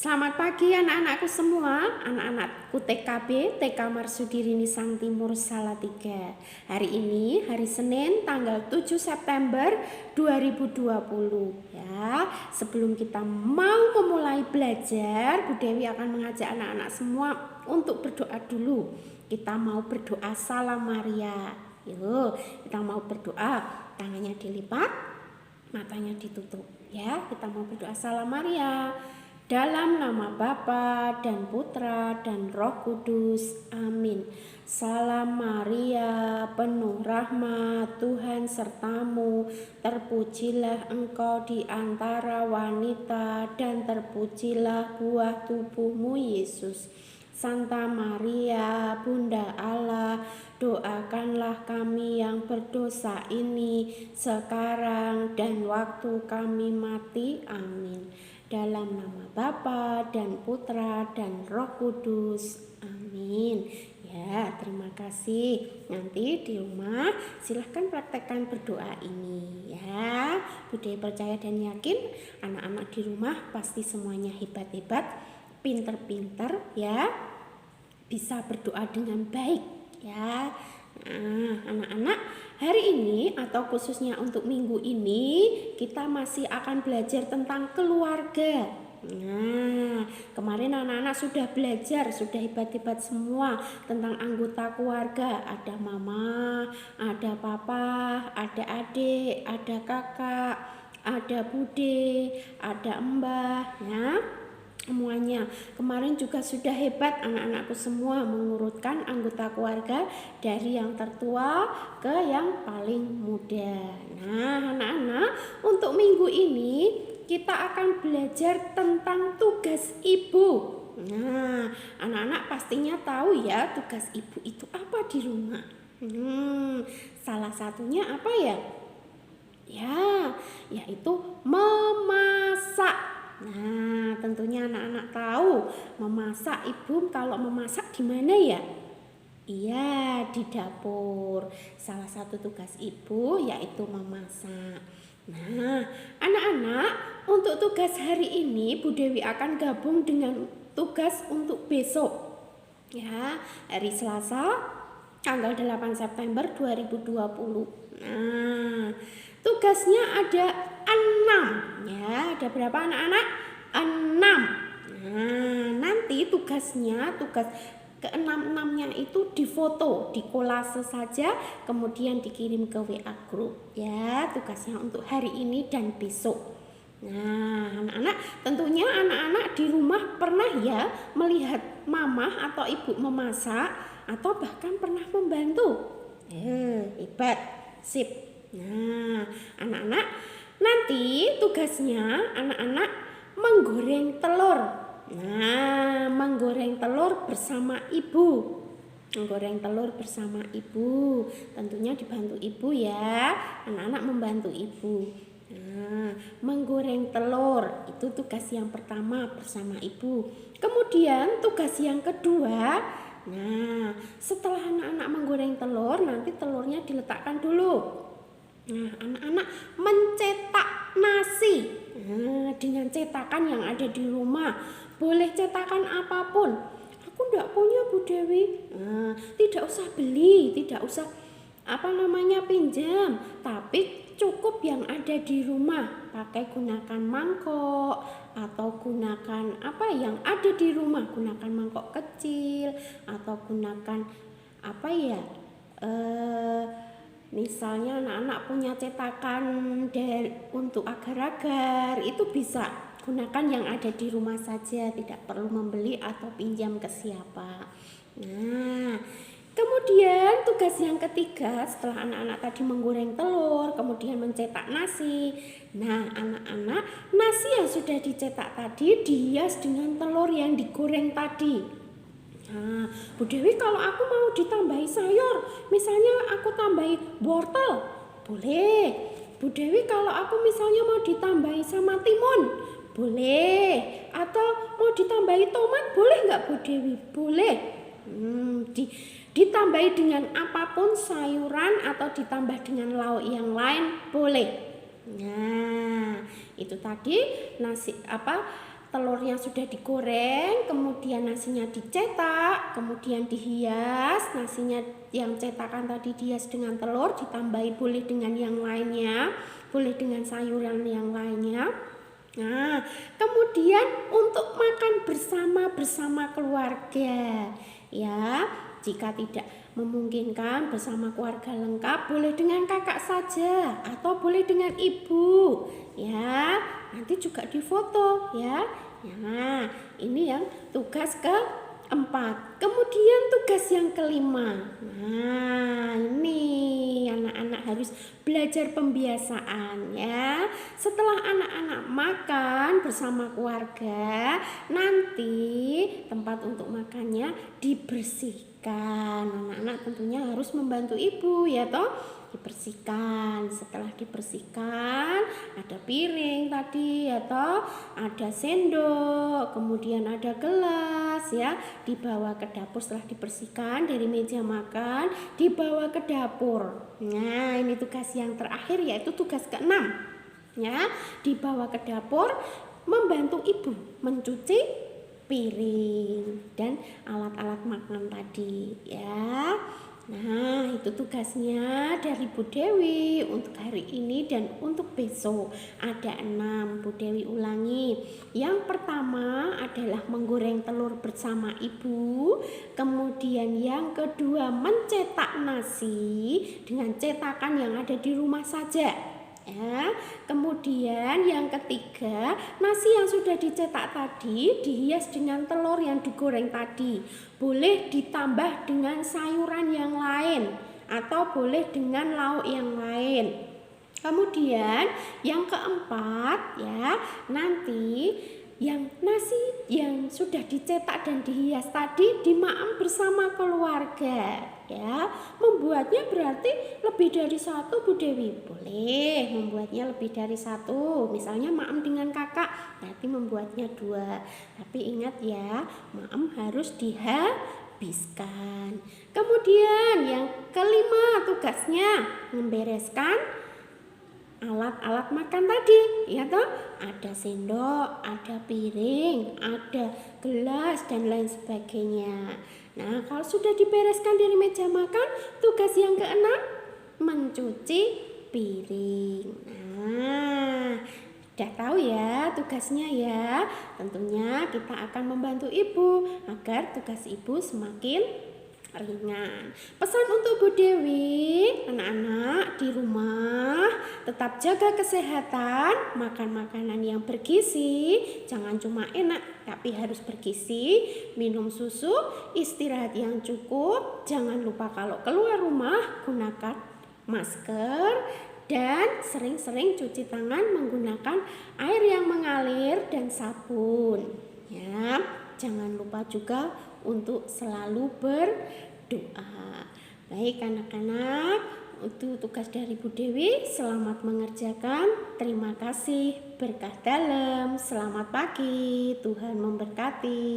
Selamat pagi anak-anakku semua, anak-anakku TKB, TK Marsudi Rinisang Timur Salatiga. Hari ini hari Senin tanggal 7 September 2020 ya. Sebelum kita mau memulai belajar, Bu Dewi akan mengajak anak-anak semua untuk berdoa dulu. Kita mau berdoa Salam Maria. Yuk, kita mau berdoa, tangannya dilipat, matanya ditutup ya. Kita mau berdoa Salam Maria. Dalam nama Bapa dan Putra dan Roh Kudus. Amin. Salam Maria, penuh rahmat, Tuhan sertamu. Terpujilah engkau di antara wanita dan terpujilah buah tubuhmu Yesus. Santa Maria, Bunda Allah, doakanlah kami yang berdosa ini sekarang dan waktu kami mati. Amin. Dalam nama Bapa dan Putra dan Roh Kudus. Amin. Ya, terima kasih. Nanti di rumah silahkan praktekkan berdoa ini ya. Bu Dewi percaya dan yakin anak-anak di rumah pasti semuanya hebat-hebat, pinter-pinter ya. Bisa berdoa dengan baik ya. Nah, anak-anak, hari ini atau khususnya untuk minggu ini kita masih akan belajar tentang keluarga. Nah, kemarin anak-anak sudah belajar, sudah hebat-hebat semua tentang anggota keluarga. Ada mama, ada papa, ada adik, ada kakak, ada bude, ada mbah ya. Semuanya kemarin juga sudah hebat anak-anakku semua mengurutkan anggota keluarga dari yang tertua ke yang paling muda. Nah anak-anak, untuk minggu ini kita akan belajar tentang tugas ibu. Nah anak-anak pastinya tahu ya tugas ibu itu apa di rumah. Salah satunya apa ya? Ya, yaitu memasak. Nah, tentunya anak-anak tahu memasak. Ibu kalau memasak di mana ya? Iya, di dapur. Salah satu tugas ibu yaitu memasak. Nah, anak-anak, untuk tugas hari ini Bu Dewi akan gabung dengan tugas untuk besok. Ya, hari Selasa tanggal 8 September 2020. Nah, tugasnya ada 6 ya. Ada berapa anak-anak? 6. Nah, nanti tugas ke-6-6-nya itu difoto, dikolase saja, kemudian dikirim ke WA group ya. Tugasnya untuk hari ini dan besok. Nah, anak-anak, tentunya anak-anak di rumah pernah ya melihat mama atau ibu memasak atau bahkan pernah membantu. Hebat, sip. Nah, anak-anak, nanti tugasnya anak-anak menggoreng telur. Nah, menggoreng telur bersama ibu. Menggoreng telur bersama ibu. Tentunya dibantu ibu ya. Anak-anak membantu ibu. Nah, menggoreng telur itu tugas yang pertama bersama ibu. Kemudian tugas yang kedua, nah setelah anak-anak menggoreng telur, nanti telurnya diletakkan dulu. Nah, anak-anak mencetak nasi. Nah, dengan cetakan yang ada di rumah. Boleh cetakan apapun. Aku enggak punya Bu Dewi. Nah, tidak usah beli, tidak usah pinjam, tapi cukup yang ada di rumah. Pakai gunakan mangkok atau gunakan yang ada di rumah. Gunakan mangkok kecil atau gunakan misalnya anak-anak punya cetakan untuk agar-agar, itu bisa gunakan yang ada di rumah saja, tidak perlu membeli atau pinjam ke siapa. Nah, kemudian tugas yang ketiga setelah anak-anak tadi menggoreng telur, kemudian mencetak nasi. Nah, anak-anak, nasi yang sudah dicetak tadi dihias dengan telur yang digoreng tadi. Nah, Bu Dewi kalau aku mau ditambahi sayur, misalnya aku tambahi wortel, boleh. Bu Dewi kalau aku misalnya mau ditambahi sama timun, boleh. Atau mau ditambahi tomat, boleh nggak Bu Dewi? Boleh. Ditambahi dengan apapun sayuran atau ditambah dengan lauk yang lain, boleh. Nah, itu tadi telurnya sudah digoreng, kemudian nasinya dicetak, kemudian dihias. Nasinya yang cetakan tadi dihias dengan telur, ditambahi boleh dengan yang lainnya, boleh dengan sayuran yang lainnya. Nah, kemudian untuk makan bersama keluarga, ya. Jika tidak memungkinkan bersama keluarga lengkap, boleh dengan kakak saja atau boleh dengan ibu, ya. Nanti juga difoto, ya. Nah, ini yang tugas keempat. Kemudian tugas yang kelima. Nah, ini anak-anak harus belajar pembiasaan, ya. Setelah anak-anak makan bersama keluarga, nanti tempat untuk makannya dibersihkan. Anak-anak tentunya harus membantu ibu, ya toh, dibersihkan. Setelah dibersihkan, ada piring tadi, ya toh, ada sendok, kemudian ada gelas, ya, dibawa ke dapur. Setelah dibersihkan dari meja makan, dibawa ke dapur. Nah, ini tugas yang terakhir, yaitu tugas keenam, ya, dibawa ke dapur, membantu ibu mencuci piring dan alat-alat makan tadi, ya. Nah, itu tugasnya dari Bu Dewi untuk hari ini dan untuk besok. Ada 6, Bu Dewi ulangi. Yang pertama adalah menggoreng telur bersama ibu. Kemudian yang kedua mencetak nasi dengan cetakan yang ada di rumah saja, ya. Kemudian yang ketiga, nasi yang sudah dicetak tadi dihias dengan telur yang digoreng tadi. Boleh ditambah dengan sayuran yang lain atau boleh dengan lauk yang lain. Kemudian yang keempat, ya, nanti yang nasi yang sudah dicetak dan dihias tadi dimaam bersama keluarga, ya. Membuatnya berarti lebih dari satu, Bu Dewi? Boleh membuatnya lebih dari satu. Misalnya maam dengan kakak, berarti membuatnya 2. Tapi ingat ya, maam harus dihabiskan. Kemudian yang kelima tugasnya membereskan alat-alat makan tadi, ya toh. Ada sendok, ada piring, ada gelas dan lain sebagainya. Nah, kalau sudah dibereskan dari meja makan, tugas yang keenam mencuci piring. Nah, udah tahu ya tugasnya, ya. Tentunya kita akan membantu ibu agar tugas ibu semakin ringan. Pesan untuk Bu Dewi, anak-anak di rumah tetap jaga kesehatan, makan makanan yang bergizi, jangan cuma enak tapi harus bergizi, minum susu, istirahat yang cukup, jangan lupa kalau keluar rumah gunakan masker dan sering-sering cuci tangan menggunakan air yang mengalir dan sabun, ya. Jangan lupa juga untuk selalu berdoa. Baik anak-anak, itu tugas dari Bu Dewi. Selamat mengerjakan. Terima kasih. Berkah dalam. Selamat pagi. Tuhan memberkati.